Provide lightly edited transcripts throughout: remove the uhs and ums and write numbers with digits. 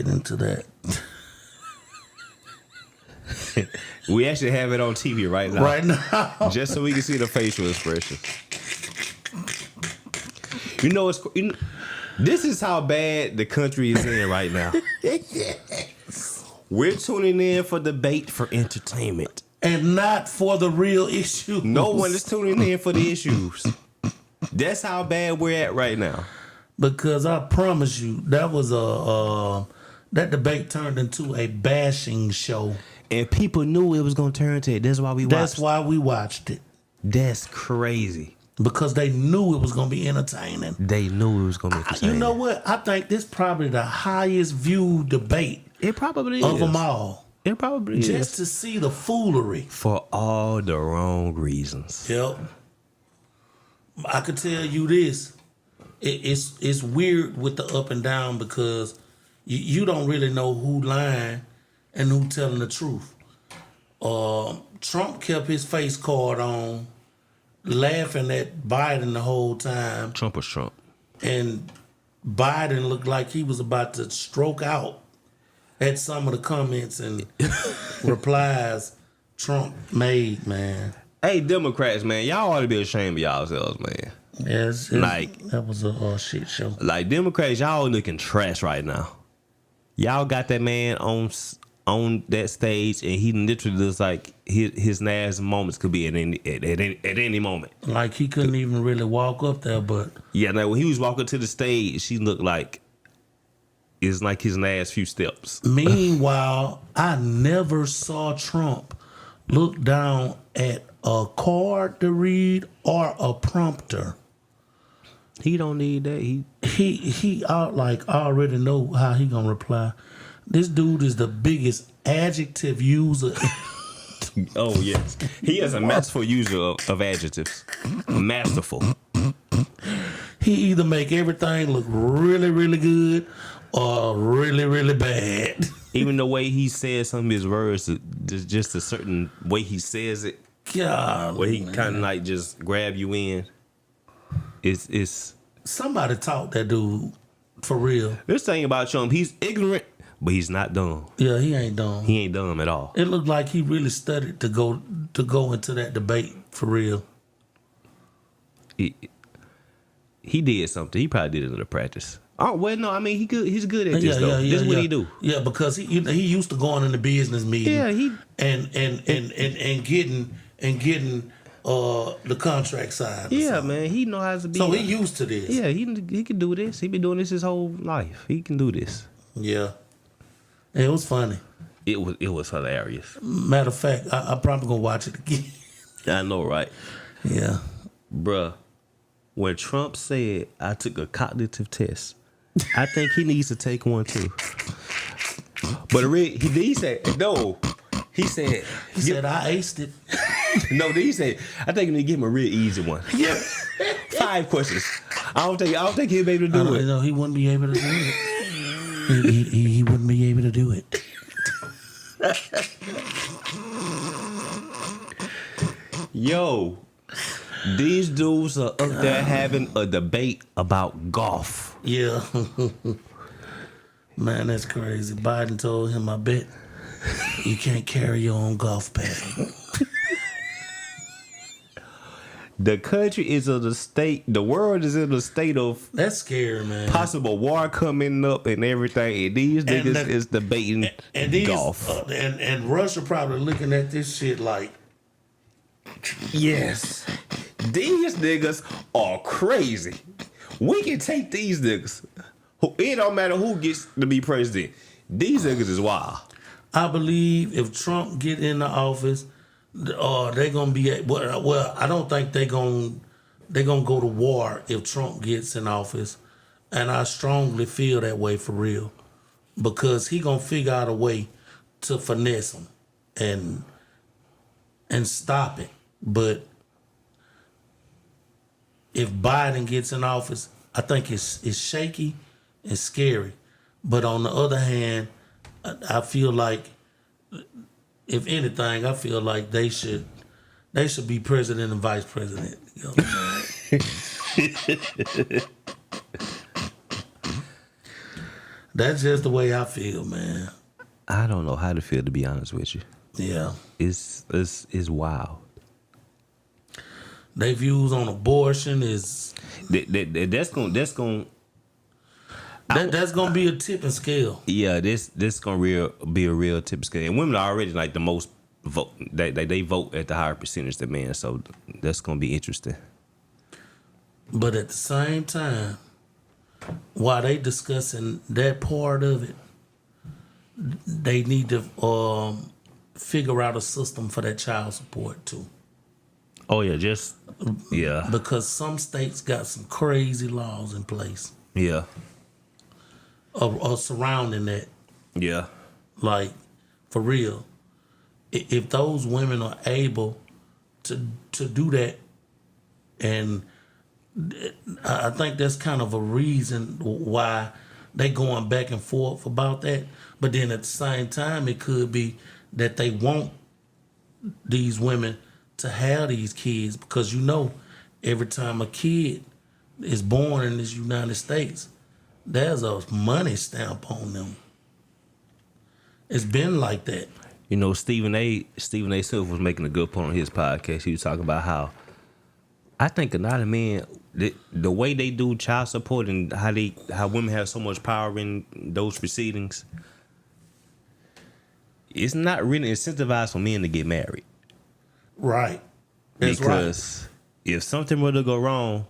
get into that. We actually have it on TV right now. Right now. Just so we can see the facial expression. This is how bad the country is in right now. We're tuning in for debate, for entertainment. And not for the real issues. No one is tuning in for the issues. That's how bad we're at right now. Because I promise you, that was that debate turned into a bashing show. And people knew it was going to turn to it. That's why we watched it. That's why we watched it. That's crazy. Because they knew it was going to be entertaining. They knew it was going to be entertaining. You know what? I think this probably the highest viewed debate. It probably of is. them all. It probably Just is. to see the foolery. For all the wrong reasons. Yep. I could tell you this. It's weird with the up and down because you don't really know who lying and who telling the truth. Trump kept his face card on, laughing at Biden the whole time. Trump was Trump. And Biden looked like he was about to stroke out at some of the comments and replies Trump made, man. Hey, Democrats, man, y'all ought to be ashamed of yourselves, man. Yes, that was a shit show. Like, Democrats, y'all looking trash right now. Y'all got that man on that stage, and he literally looks like his last moments could be at any moment. Like he couldn't even really walk up there, but yeah, now when he was walking to the stage, he looked like it's like his last few steps. Meanwhile, I never saw Trump look down at a card to read or a prompter. He don't need that. He I already know how he gonna reply. This dude is the biggest adjective user. Oh yes, he is a masterful user of adjectives. Masterful. He either make everything look really, really good or really, really bad. Even the way he says some of his words, just a certain way he says it. God, where he kind of like just grab you in. It's somebody taught that dude for real. This thing about Trump, he's ignorant, but he's not dumb. Yeah, he ain't dumb. He ain't dumb at all. It looked like he really studied to go into that debate for real. He did something. He probably did it in the practice. Oh well, no, I mean he's good at this though. This is what he do. Yeah, because he used to going in the business meeting. Yeah, and getting the contract side. Yeah, man, he know how to be. So he used to this. Yeah, he can do this. He been doing this his whole life. He can do this. Yeah, it was funny. It was hilarious. Matter of fact, I probably gonna watch it again. I know, right? Yeah, bruh. When Trump said, "I took a cognitive test," I think he needs to take one too. But he said no. He said I aced it. No, he said I think you need to give him a real easy one. Yeah, 5 questions. I don't think he'll be able to do it. No, he wouldn't be able to do it. he wouldn't be able to do it. Yo, these dudes are up there having a debate about golf. Yeah. Man, that's crazy. Biden told him, I bet you can't carry your own golf bag. The country is in a state, the world is in a state of... That's scary, man. Possible war coming up and everything. And these niggas is debating golf. And Russia probably looking at this shit like... Yes. These niggas are crazy. We can take these niggas. It don't matter who gets to be president. These niggas is wild. I believe if Trump get in the office, they gonna be well. I don't think they gonna go to war if Trump gets in office, and I strongly feel that way for real, because he gonna figure out a way to finesse them and stop it. But if Biden gets in office, I think it's shaky and scary. But on the other hand, I feel like, if anything, I feel like they should be president and vice president. You know what I'm saying? That's just the way I feel, man. I don't know how to feel, to be honest with you. Yeah. It's wild. Their views on abortion is That's gonna that's gonna be a tipping scale. yeah, this gonna be a real tip scale. And women are already like the most vote. They vote at the higher percentage than men, so that's gonna be interesting. But at the same time, while they discussing that part of it, they need to figure out a system for that child support too. Oh yeah, yeah, Because some states got some crazy laws in place yeah, surrounding that. yeah, Like, for real, if those women are able to do that, and I think that's kind of a reason why they going back and forth about that. But then at the same time, it could be that they want these women to have these kids because every time a kid is born in this United States, there's a money stamp on them. It's been like that. You know, Stephen A. Smith was making a good point on his podcast. He was talking about how I think a lot of men, the way they do child support and how women have so much power in those proceedings, it's not really incentivized for men to get married. Right. That's Because if something were to go wrong,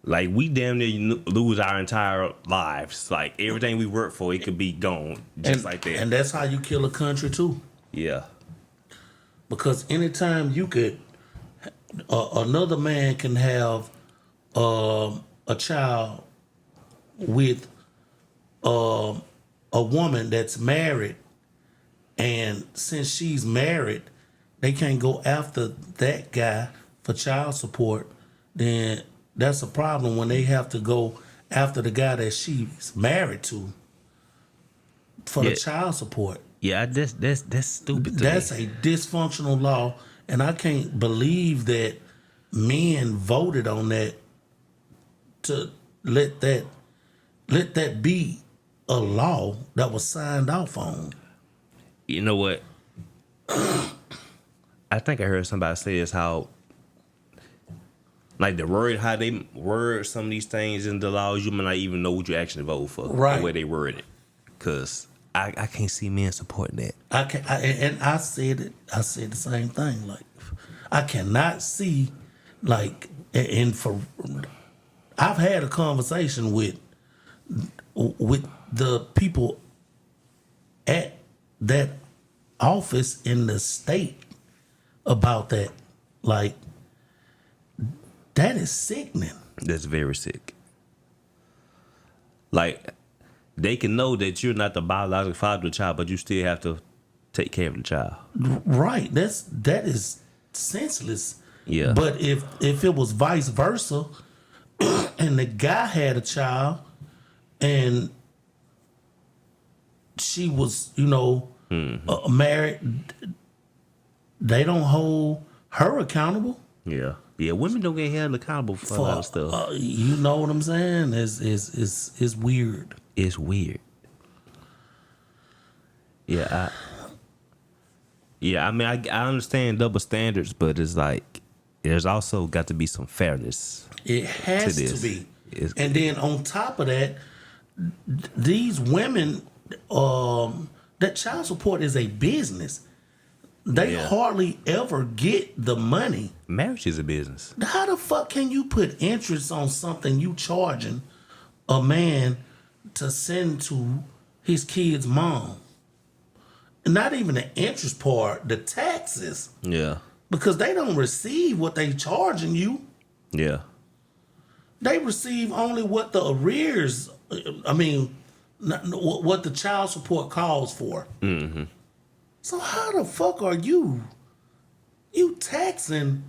like we damn near lose our entire lives. Like everything we work for, it could be gone just like that. And that's how you kill a country too. Yeah. Because anytime you could, another man can have a child with a woman that's married, and since she's married, they can't go after that guy for child support, then that's a problem when they have to go after the guy that she's married to for the child support. Yeah, that's stupid. That's a dysfunctional law, and I can't believe that men voted on that to let that be a law that was signed off on. You know what? I think I heard somebody say this, how like how they word some of these things in the laws, you might not even know what you actually vote for. Right. The way they word it. Because I can't see men supporting that. I said it. I said the same thing. Like, I cannot see, like, I've had a conversation with the people at that office in the state about that. Like, that is sickening. That's very sick. Like, they can know that you're not the biological father of the child, but you still have to take care of the child. Right. That is senseless. Yeah. But if it was vice versa, and the guy had a child, and she was, married, they don't hold her accountable. Yeah. Yeah, women don't get held accountable for a lot of stuff. You know what I'm saying? It's weird. It's weird. Yeah, I mean, I understand double standards, but it's like there's also got to be some fairness. It has to to be. And then on top of that, these women, that child support is a business. They hardly ever get the money. Marriage is a business. How the fuck can you put interest on something you charging a man to send to his kid's mom? Not even the interest part, the taxes. Yeah. Because they don't receive what they charging you. Yeah. They receive only what the arrears, what the child support calls for. Mm-hmm. So how the fuck are you taxing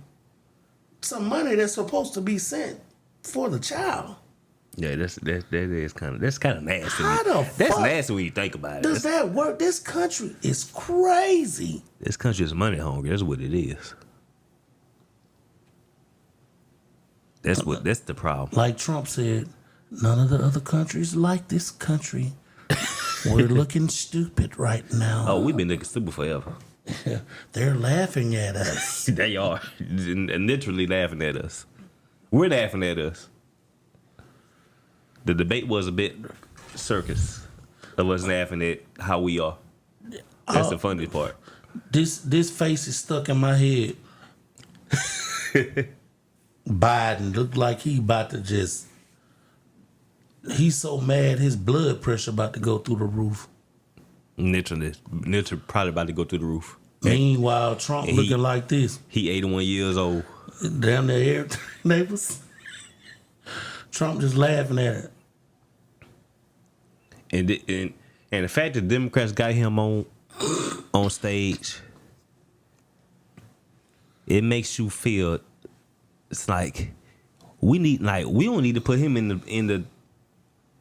some money that's supposed to be sent for the child? Yeah, that's kind of nasty. That's nasty when you think about it. Does that work? This country is crazy. This country is money hungry. That's what it is. That's the problem. Like Trump said, None of the other countries like this country. We're looking stupid right now. Oh, we've been looking stupid forever. They're laughing at us. They are. And literally laughing at us. We're laughing at us. The debate was a bit circus of us laughing at how we are. That's the funny part. This face is stuck in my head. Biden looked like he about to just. He's so mad his blood pressure about to go through the roof. Literally probably about to go through the roof. Meanwhile, Trump and looking like this. He 81 years old. Down there, everything neighbors. Trump just laughing at it. And the fact that Democrats got him on stage, it makes you feel it's like we don't need to put him in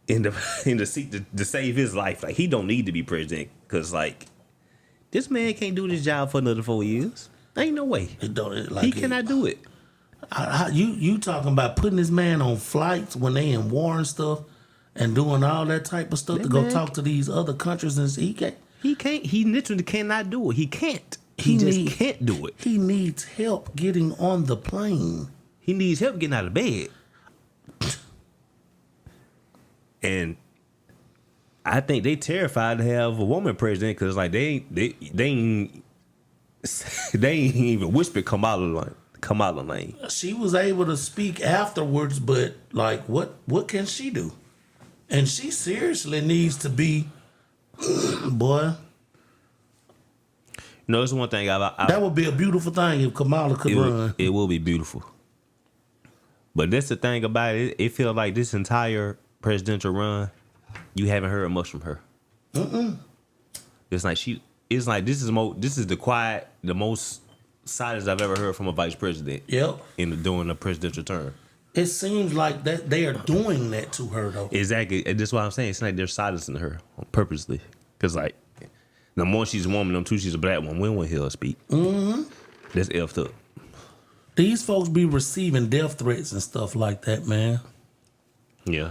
the seat to save his life. Like, he don't need to be president because like this man can't do this job for another 4 years. Ain't no way. He cannot do it. You talking about putting this man on flights when they in war and stuff and doing all that type of stuff to go talk to these other countries, and he can't. He literally cannot do it. He can't. He just can't do it. He needs help getting on the plane. He needs help getting out of bed. And I think they terrified to have a woman president because like they ain't even whisper Kamala name. She was able to speak afterwards, but like what can she do? And she seriously needs to be, boy. You know, it's one thing that would be a beautiful thing if Kamala could run. It will be beautiful. But that's the thing about it. It feels like this entire presidential run, you haven't heard much from her. It's like this is the most silence I've ever heard from a vice president. Yep. During a presidential term. It seems like that they are doing that to her though. Exactly. And that's what I'm saying. It's like they're silencing her purposely. Because like the more she's a woman, them two, she's a black woman. We don't want to hear her speak. Mm-hmm. That's effed up. These folks be receiving death threats and stuff like that, man. Yeah.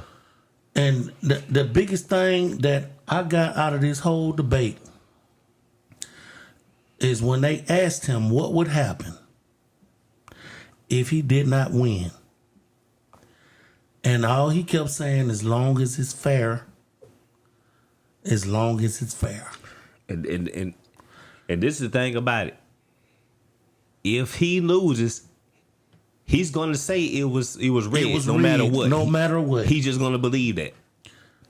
And the biggest thing that I got out of this whole debate is when they asked him what would happen if he did not win. And all he kept saying, as long as it's fair, as long as it's fair. And this is the thing about it. If he loses, he's gonna say it was rigged no matter what. No matter what. He's just gonna believe that.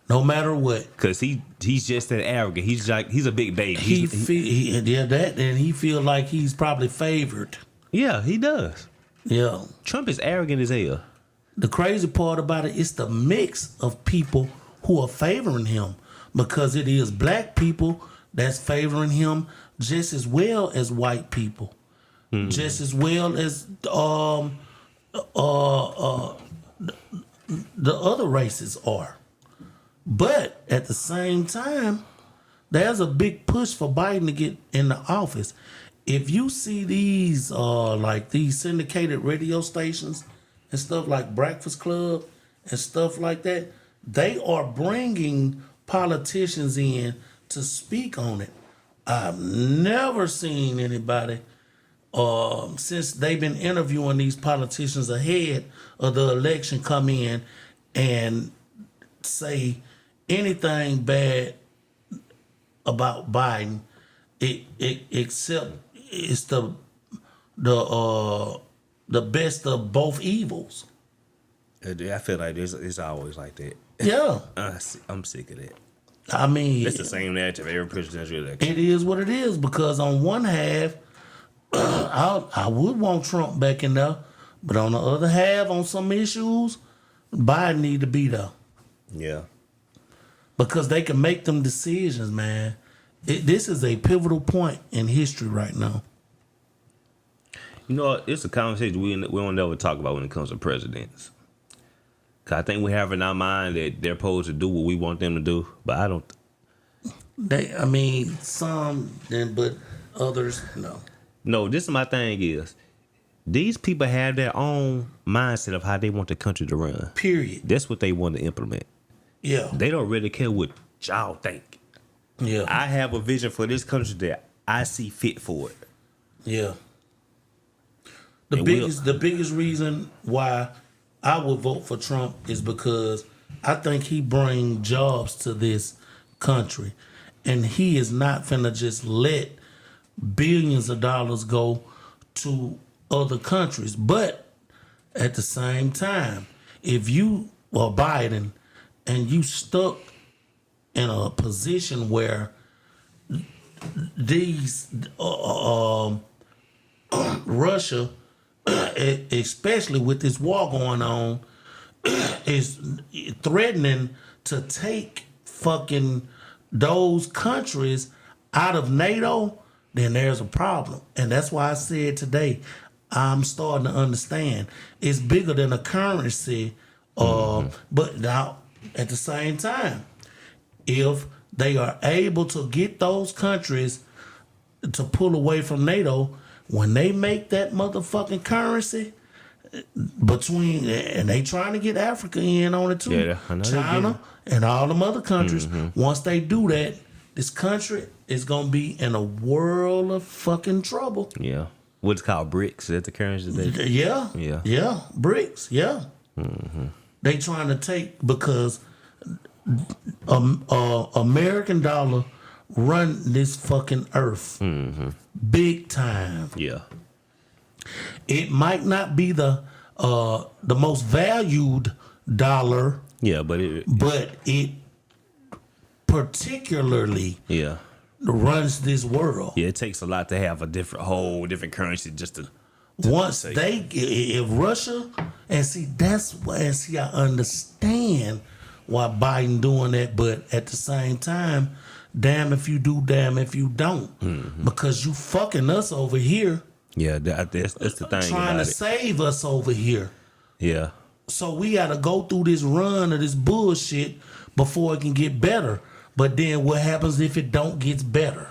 No matter what. Cause he's just that arrogant. He's a big baby. He feel like he's probably favored. Yeah, he does. Yeah. Trump is arrogant as hell. The crazy part about it is the mix of people who are favoring him, because it is black people that's favoring him just as well as white people, just as well as the other races are. But at the same time, there's a big push for Biden to get in the office. If you see these like these syndicated radio stations and stuff like Breakfast Club and stuff like that, they are bringing politicians in to speak on it. I've never seen anybody since they've been interviewing these politicians ahead of the election come in and say anything bad about Biden, except it's the best of both evils. I feel like it's always like that. Yeah. I'm sick of that. I mean, it's the same narrative every presidential election. It is what it is, because on one half, I would want Trump back in there, but on the other half, on some issues, Biden need to be there. Yeah. Because they can make them decisions, man. This is a pivotal point in history right now. You know, it's a conversation we don't never talk about when it comes to presidents. Cause I think we have in our mind that they're supposed to do what we want them to do, but I don't. Some, but others, no. No, this is my thing is, These people have their own mindset of how they want the country to run. Period. That's what they want to implement. Yeah. They don't really care what y'all think. Yeah. I have a vision for this country that I see fit for it. Yeah. And The biggest reason why I would vote for Trump is because I think he brings jobs to this country, and he is not finna just let billions of dollars go to other countries. But at the same time, if you are Biden and you stuck in a position where these Russia, especially with this war going on, is threatening to take fucking those countries out of NATO, then there's a problem. And that's why I said today, I'm starting to understand it's bigger than a currency. But now, at the same time, if they are able to get those countries to pull away from NATO, when they make that motherfucking currency between, and they trying to get Africa in on it too, Yeah, I know they China and all them other countries, once they do that, this country is going to be in a world of fucking trouble. Yeah. What's called BRICS. That's the currency that Yeah. Yeah. Yeah. BRICS. Yeah. They trying to take, because American dollar run this fucking earth big time. Yeah. It might not be the most valued dollar, Yeah, but it particularly yeah. runs this world. Yeah, it takes a lot to have a whole different currency just to Once if Russia, and see, I understand why Biden doing that, but at the same time, damn if you do, damn if you don't, because you fucking us over here, Yeah, that's the thing trying about to it. save us over here. Yeah. So we got to go through this run of this bullshit before it can get better. But then what happens if it don't get better?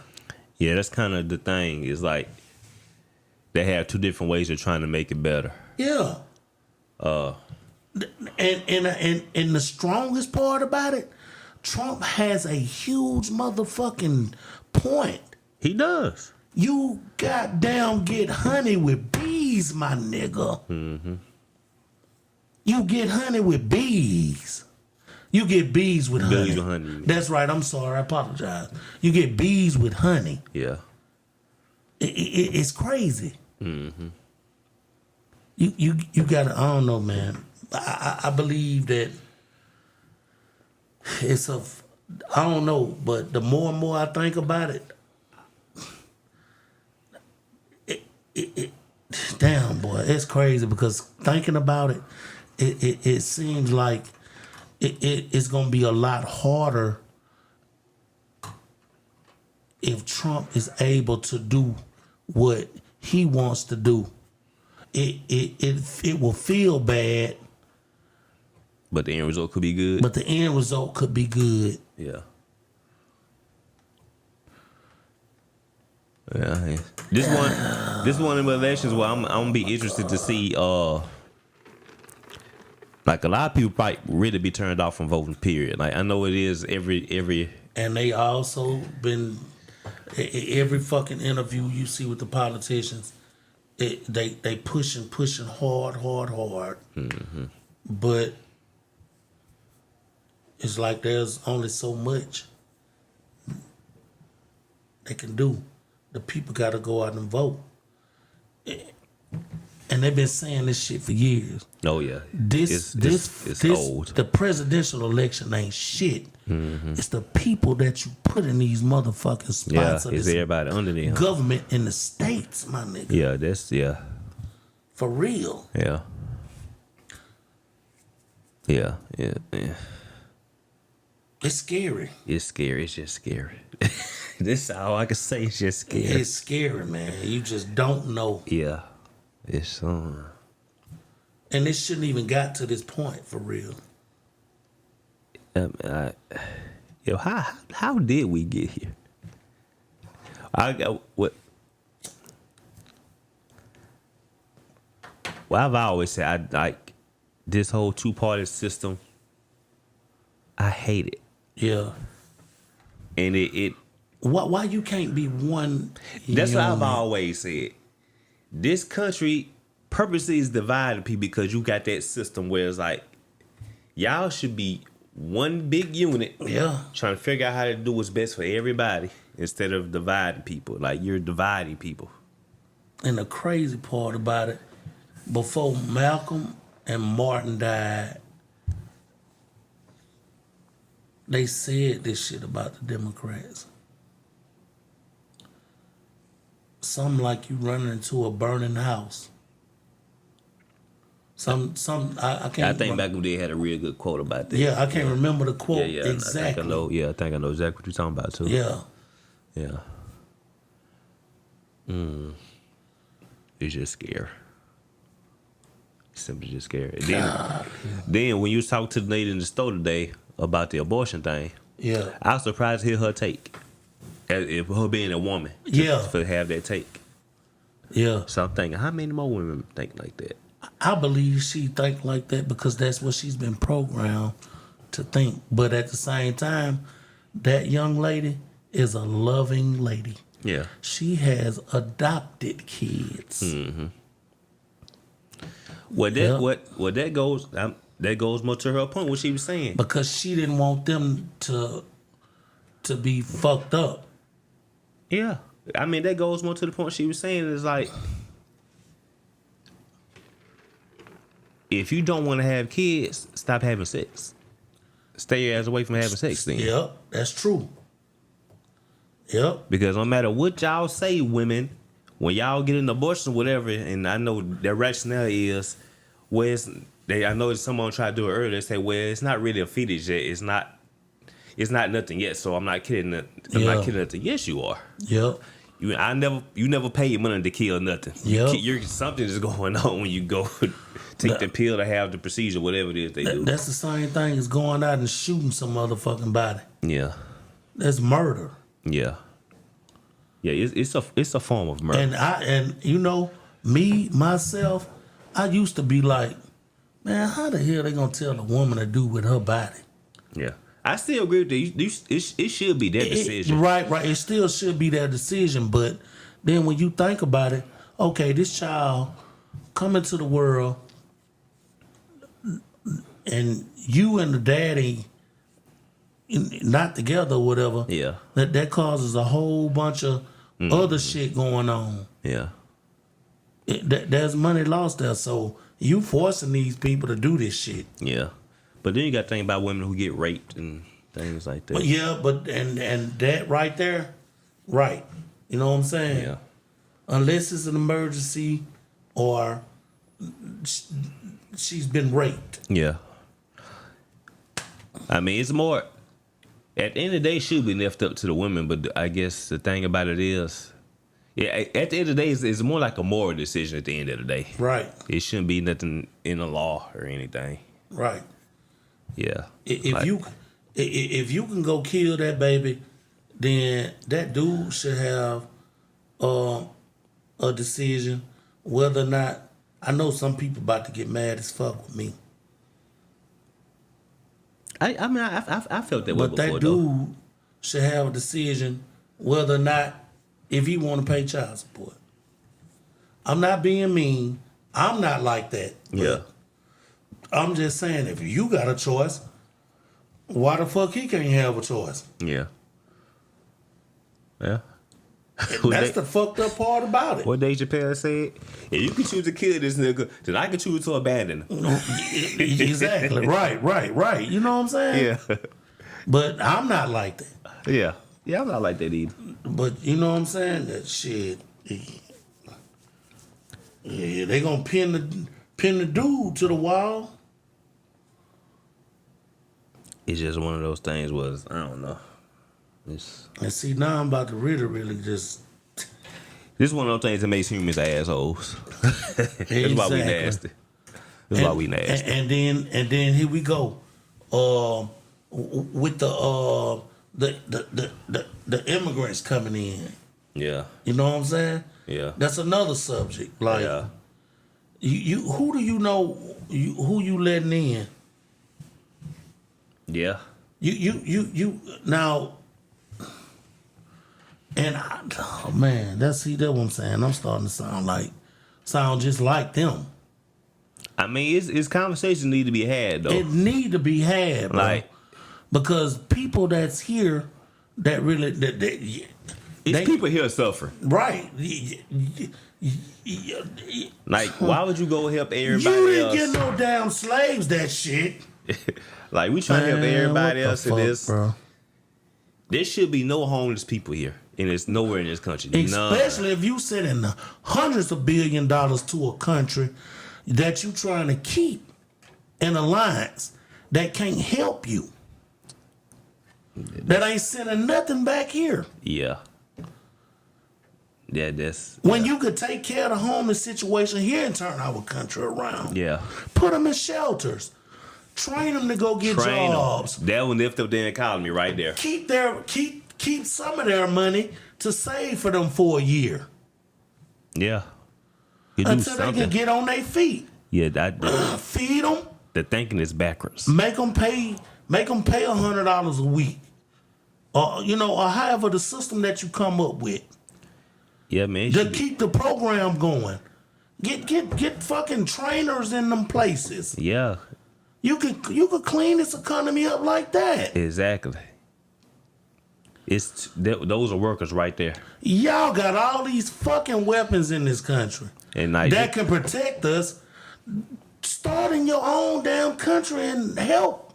Yeah, that's kind of the thing. It's like they have two different ways of trying to make it better. Yeah. And the strongest part about it, Trump has a huge motherfucking point. He does. You goddamn get honey with bees, my nigga. You get honey with bees. You get bees with honey. Bees with honey. That's right. I'm sorry. I apologize. You get bees with honey. Yeah. It's crazy. You gotta. I don't know, man. I believe that it's a. I don't know, but the more and more I think about it, damn boy, it's crazy, because thinking about it, it seems like it's gonna be a lot harder if Trump is able to do what he wants to do. It will feel bad, But the end result could be good. but the end result could be good. Yeah. Yeah. This one of the elections where I'm gonna be interested to see like a lot of people might really be turned off from voting, period. Like I know it is every And they also been every fucking interview you see with the politicians, they pushing hard. But it's like there's only so much they can do. The people got to go out and vote. And they've been saying this shit for years. oh yeah. This old. The presidential election ain't shit. It's the people that you put in these motherfucking spots Yeah, of it's this everybody under them. government in the states, my nigga. Yeah, that's yeah. For real. Yeah. Yeah. It's scary. It's scary. It's just scary. This is all I can say. It's just scary. It's scary, man. You just don't know. Yeah. It's And this shouldn't even got to this point, for real. Yo, how did we get here? I got what? Well, I've always said I like this whole 2-party system. I hate it, Yeah. and it Why you can't be one? that's what I've unit? always said. This country purposely is dividing people because you got that system where it's like y'all should be one big unit, Yeah. trying to figure out how to do what's best for everybody instead of dividing people. Like you're dividing people. And the crazy part about it, before Malcolm and Martin died, they said this shit about the Democrats. Something like you running into a burning house. I can't. I think Malcolm did had a real good quote about that. Yeah, I can't remember the quote yeah. exactly. I think I know exactly what you're talking about too. Yeah. Yeah. It's just scary. Simply just scary. Then when you was talking to the lady in the store today about the abortion thing, Yeah. I was surprised to hear her take. As if her being a woman. Yeah. To have that take. Yeah. So I'm thinking, how many more women think like that? I believe she think like that because that's what she's been programmed to think. But at the same time, that young lady is a loving lady. Yeah. She has adopted kids. Well, Yeah. that goes more to her point. What she was saying. Because she didn't want them to be fucked up. Yeah. I mean, that goes more to the point she was saying is like, if you don't want to have kids, stop having sex. Stay your ass away from having sex then. Yep, that's true. Yep. Because no matter what y'all say, women, when y'all get an abortion or whatever, and I know their rationale is, I know someone tried to do it earlier, they say, well, it's not really a fetus yet. It's not nothing yet, so I'm not kidding. I'm not kidding nothing. Yes, you are. Yep. You never pay your money to kill nothing. Yep. Something is going on when you go take the pill to have the procedure, whatever it is they do. That's the same thing as going out and shooting some motherfucking body. Yeah. That's murder. Yeah. Yeah, it's a form of murder. And you know, me, myself, I used to be like, man, how the hell they gonna tell a woman to do with her body? Yeah. I still agree with that. It should be their decision. Right. It still should be their decision, but then when you think about it, okay, this child come into the world and you and the daddy not together or whatever. Yeah. That causes a whole bunch of other shit going on. Yeah. There's money lost there, so you forcing these people to do this shit. Yeah. But then you got to think about women who get raped and things like that. But yeah, and that right there, right. You know what I'm saying? Yeah. Unless it's an emergency or she's been raped. Yeah. I mean, it's more, at the end of the day, it should be left up to the women, but I guess the thing about it is, yeah, at the end of the day, it's more like a moral decision at the end of the day. Right. It shouldn't be nothing in the law or anything. Right. Yeah. If you can go kill that baby, then that dude should have a decision whether or not. I know some people about to get mad as fuck with me, I mean, I felt that way but before, that though. dude should have a decision whether or not if he want to pay child support. I'm not being mean. I'm not like that. Yeah. I'm just saying, if you got a choice, why the fuck he can't have a choice? Yeah. Yeah. That's the fucked up part about it. What Dave Chappelle said, if you can choose to kill this nigga, then I can choose to abandon him. Exactly. Right. You know what I'm saying? Yeah. But I'm not like that. Yeah. Yeah, I'm not like that either. But you know what I'm saying? That shit. Yeah, they gonna pin the dude to the wall. It's just one of those things was, I don't know. And see, now I'm about to really just. This is one of those things that makes humans assholes. That's why we nasty. That's why we nasty. And then here we go. With the immigrants coming in. Yeah. You know what I'm saying? Yeah. That's another subject. Like, Yeah. You who do you know? Who you letting in? Yeah. You now. And oh man, that's what I'm saying. I'm starting to sound just like them. I mean, it's conversations need to be had though. It need to be had, bro. Like, Because people that's here that really it's people here suffering. right. Like, why would you go help You everybody didn't else? get no damn slaves. That shit. Like, we trying to help everybody what the else in fuck, this. bro. There should be no homeless people here, and it's nowhere in this country. None. Especially if you sending hundreds of $billions to a country that you trying to keep an alliance that can't help you. That ain't sending nothing back here. Yeah. Yeah, that's When you could take care of the homeless situation here and turn our country around. yeah. Put them in shelters. Train them to go get Train jobs. them. That will lift up the economy right there. Keep some of their money to save for them for a year Yeah. You do until they something. can get on their feet. Yeah, Feed them. the thinking is backwards. Make them pay $100 a week, or or however the system that you come up with Yeah, man. to keep the program going. Get fucking trainers in them places. Yeah, You could clean this economy up like that. exactly. Those are workers right there, Y'all got all these fucking weapons in this country and like that can protect us. Start in your own damn country and help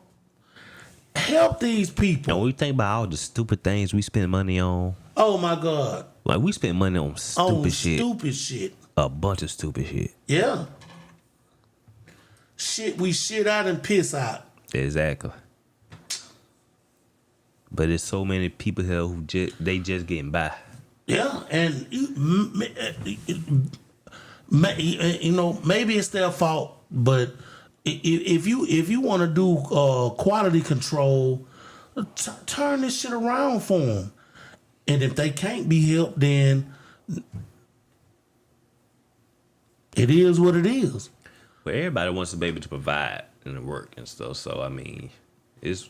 these people. and when we think about all the stupid things we spend money on, Oh my God. like we spend money on stupid shit, Stupid shit. a bunch of stupid shit. Yeah. Shit we shit out and piss out. Exactly. But there's so many people here who they just getting by. Yeah, and maybe it's their fault, but if you want to do quality control, turn this shit around for them. And if they can't be helped, then it is what it is. But everybody wants to be able to provide and to work and stuff. So I mean, it's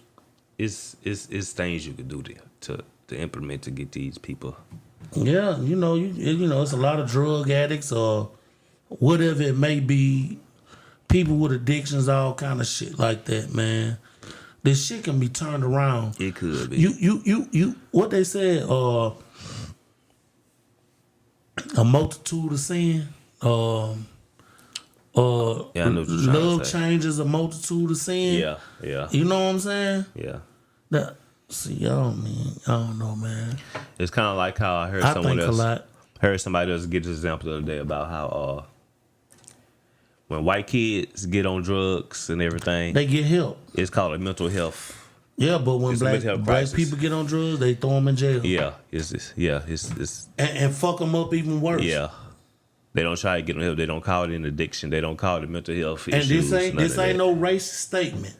things you could do to implement to get these people. Yeah, it's a lot of drug addicts or whatever it may be, people with addictions, all kind of shit like that, man. This shit can be turned around. It could be. You what they said, a multitude of sin. Yeah, I know what you're trying Love to say. changes a multitude of sin. Yeah. You know what I'm saying? Yeah. I don't know, man. It's kind of like how I heard I someone think else. a lot. Heard somebody else give this example the other day about how when white kids get on drugs and everything, They get help. it's called a mental health. Yeah, but when It's a mental health black crisis. people get on drugs, they throw them in jail. Yeah, it's And fuck them up even worse. yeah. They don't try to get them help. They don't call it an addiction. They don't call it mental health And issues. this none of that. ain't no racist statement.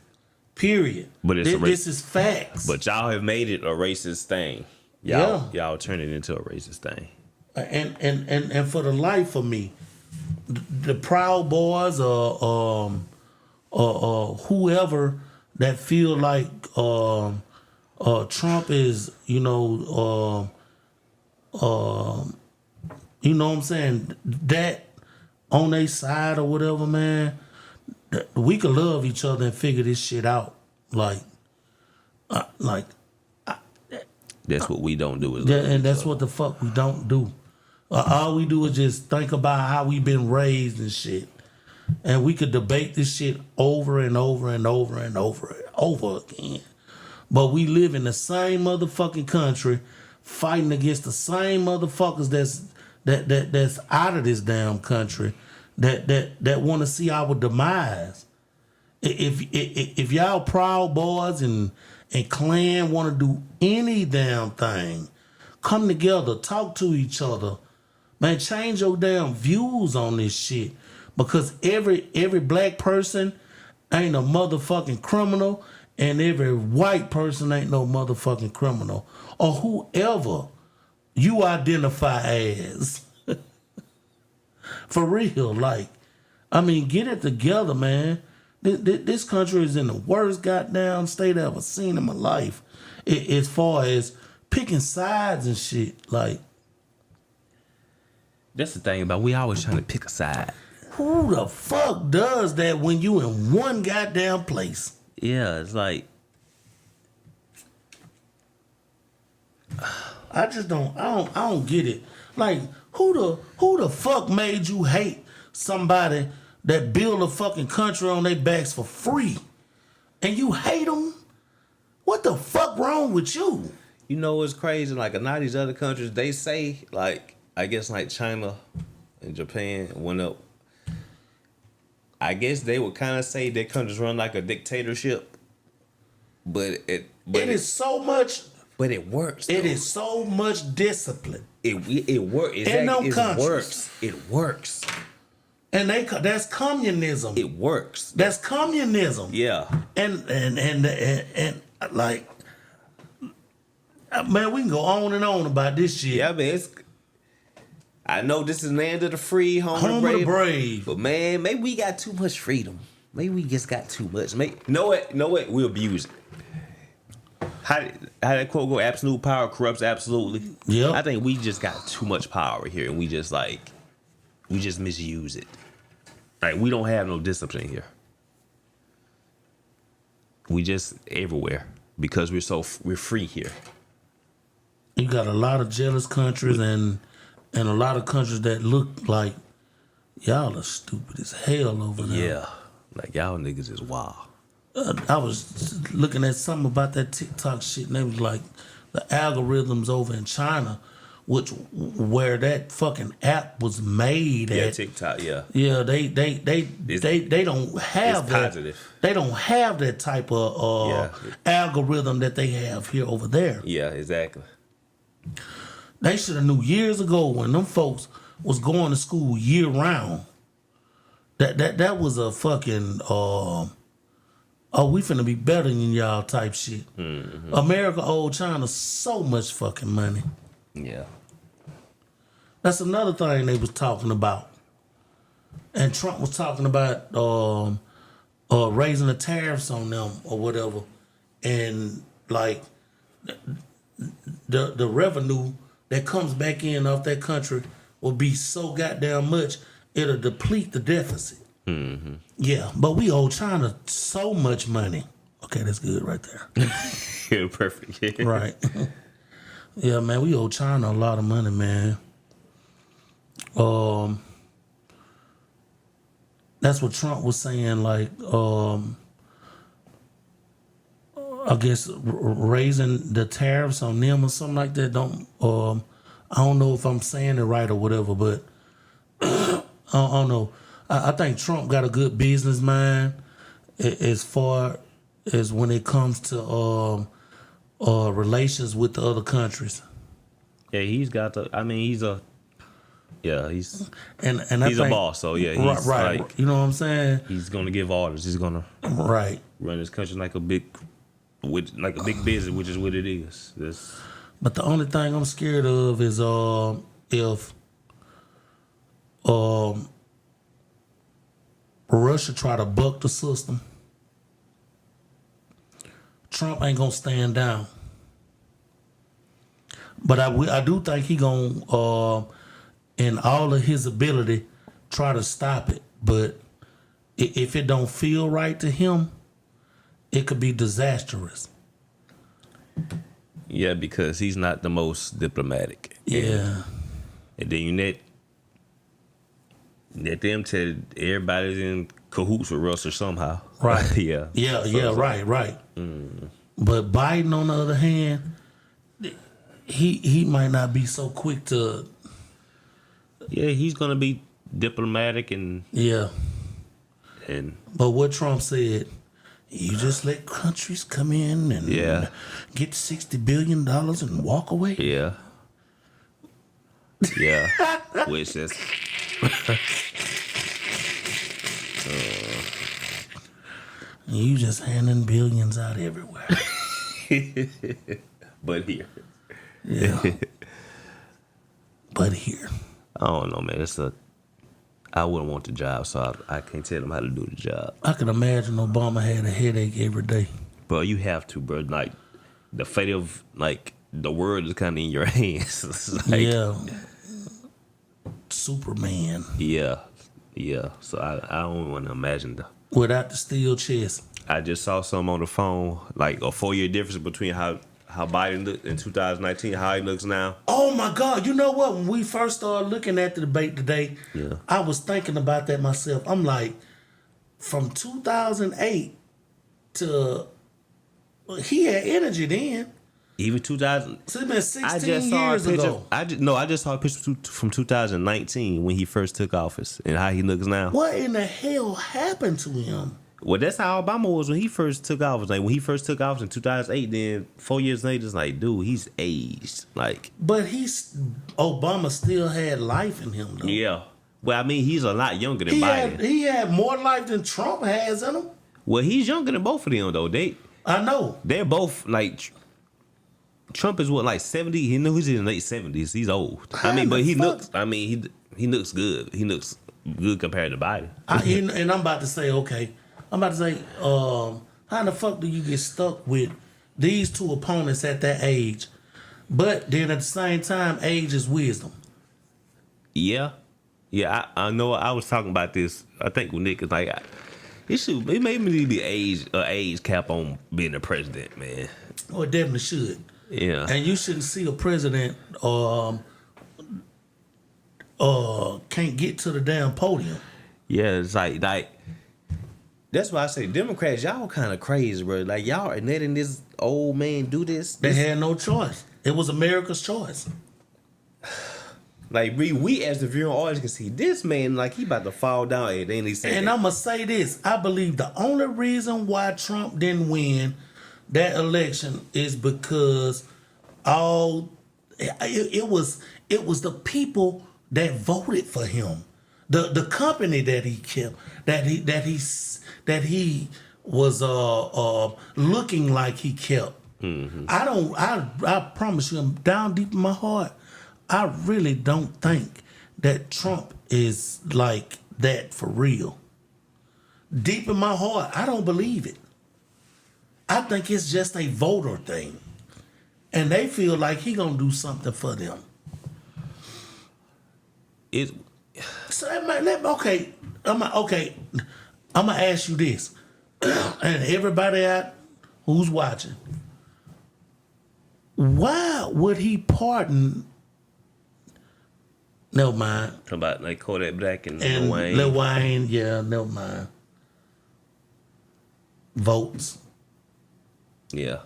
Period. But it's this is facts. But y'all have made it a racist thing. Y'all turn it into a racist thing. And for the life of me, the Proud Boys or whoever that feel like Trump is, you know what I'm saying, that on their side or whatever, man, we could love each other and figure this shit out. That's what we don't do. And that's what the fuck we don't do. All we do is just think about how we been raised and shit. And we could debate this shit over and over and over and over and over again. But we live in the same motherfucking country, fighting against the same motherfuckers that's out of this damn country, that want to see our demise. If y'all Proud Boys and Klan want to do any damn thing, come together, talk to each other, man, change your damn views on this shit. Because every black person ain't a motherfucking criminal, and every white person ain't no motherfucking criminal, or whoever you identify as. For real, like, I mean, get it together, man. This country is in the worst goddamn state I ever seen in my life. As far as picking sides and shit. Like, That's the thing about we always trying to pick a side. who the fuck does that when you in one goddamn place? Yeah, it's like I just don't. I don't get it. Like, who the fuck made you hate somebody that build a fucking country on their backs for free, and you hate them? What the fuck wrong with you? you know what's crazy? Like a lot of these other countries, they say like I guess like China and Japan went up. I guess they would kind of say their countries run like a dictatorship, but It is so much. but it works. It though. is so much discipline, It works. In them It countries. works. It works. and that's communism. It works. That's communism. Yeah. And like, man, we can go on and on about this shit. Yeah, man. I know this is land of the free, home, Home of of the the brave. brave. But man, maybe we got too much freedom. Maybe we just got too much. Know what? We abuse it. How that quote go? Absolute power corrupts absolutely. Yep. I think we just got too much power here, and we just misuse it. Like we don't have no discipline here. We just everywhere because we're free here. You got a lot of jealous countries and a lot of countries that look like y'all are stupid as hell over there. Yeah, like y'all niggas is wild. I was looking at something about that TikTok shit, and they was like the algorithms over in China, where that fucking app was made Yeah, at. TikTok. Yeah. Yeah, they don't have It's that. positive. They don't have that type of Yeah. algorithm that they have here over there. Yeah, exactly. They should have knew years ago when them folks was going to school year round. That was a fucking we finna be better than y'all type shit. Mm-hmm. America owed China so much fucking money. Yeah. That's another thing they was talking about. And Trump was talking about raising the tariffs on them or whatever. And like the revenue that comes back in off that country will be so goddamn much, it'll deplete the deficit. Mm-hmm. Yeah, but we owe China so much money. Okay, that's good right there. Yeah, perfect. Yeah. Right. Yeah, man, we owe China a lot of money, man. That's what Trump was saying, like, I guess raising the tariffs on them or something like that. I don't know if I'm saying it right or whatever, but I don't know. I think Trump got a good business mind as far as when it comes to relations with the other countries. Yeah, he's got the. I mean, he's a And I he's a think, boss. So yeah, he's right. like You know what I'm saying? he's gonna give orders. He's gonna Right. run his country like a big business, which is what it is. This. But the only thing I'm scared of is if Russia try to buck the system, Trump ain't gonna stand down. But I do think he gonna, in all of his ability, try to stop it. But if it don't feel right to him, it could be disastrous. Yeah, because he's not the most diplomatic. Yeah. And then you let them tell everybody's in cahoots with Russia somehow. Right. Yeah. Right. But Biden, on the other hand, he might not be so quick to. Yeah, he's gonna be diplomatic and Yeah. But what Trump said, you just let countries come in and get $60 billion and walk away. yeah. Yeah. Which is You just handing billions out everywhere. but here. Yeah. But here. I don't know, man. I wouldn't want the job, so I can't tell him how to do the job. I can imagine Obama had a headache every day. Bro, you have to, bro. Like, the fate of, like, the world is kind of in your hands. It's like, Yeah. Superman. Yeah. So I don't want to imagine that. Without the steel chest. I just saw some on the phone, like a 4-year difference between how Biden looked in 2019, how he looks now. Oh my God. You know what? When we first started looking at the debate today, Yeah. I was thinking about that myself. I'm like, from 2008 to, he had energy then. Even 2000. So it's been 16 I just saw a years picture. ago. I just saw a picture from 2019 when he first took office and how he looks now. What in the hell happened to him? Well, that's how Obama was when he first took office. Like when he first took office in 2008, then 4 years later, it's like, dude, he's aged. Like, But Obama still had life in him, though. yeah. Well, I mean, he's a lot younger than Biden. He had more life than Trump has in him. Well, he's younger than both of them though. I know. They're both like. Trump is what, like 70? He knows he's in the late 70s. He's old. I mean, but he looks. I mean, he looks good. He looks good compared to Biden. And I'm about to say, okay. I'm about to say, how in the fuck do you get stuck with these two opponents at that age? But then at the same time, age is wisdom. Yeah. I know. I was talking about this. I think with Nick is like, it made me be age cap on being the president, man. Or it definitely should. Yeah. And you shouldn't see a president can't get to the damn podium. Yeah, it's like that's why I say Democrats, y'all kind of crazy, bro. Like y'all are letting this old man do this. They had no choice. It was America's choice. Like we as the viewing audience can see this man like he about to fall down at any second. And I'm gonna say this: I believe the only reason why Trump didn't win that election is because it was the people that voted for him, the company that he kept, that he was looking like he kept. Mm-hmm. I promise you, down deep in my heart, I really don't think that Trump is like that for real. Deep in my heart, I don't believe it. I think it's just a voter thing. And they feel like he gonna do something for them. So, okay, I'm gonna ask you this. And everybody out who's watching. Why would he pardon? Never mind. Talking about like Kodak Black and And Lil Wayne. Lil Wayne, yeah, never mind. Votes. Yeah.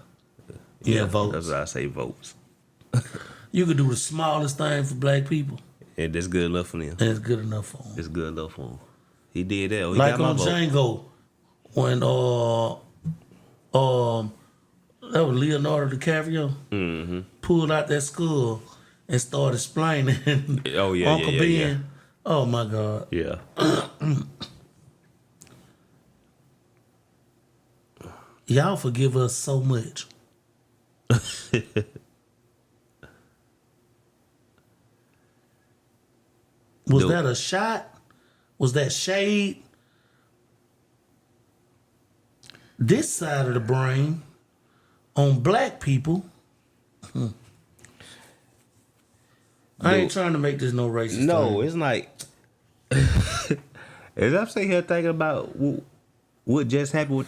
Yeah, votes. That's what I say, votes. You could do the smallest thing for black people, And that's good enough for them. and it's good enough for them. It's good enough for him. He did that. He Like got my on vote. Django, when that was Leonardo DiCaprio pulled out that skull and started explaining Oh, yeah, Uncle yeah, Ben. yeah. Oh my God. Yeah. Y'all forgive us so much. Was Nope. that a shot? Was that shade? This side of the brain on black people. I ain't trying to make this no racist. No, thing. it's like as I'm sitting here thinking about what just happened with the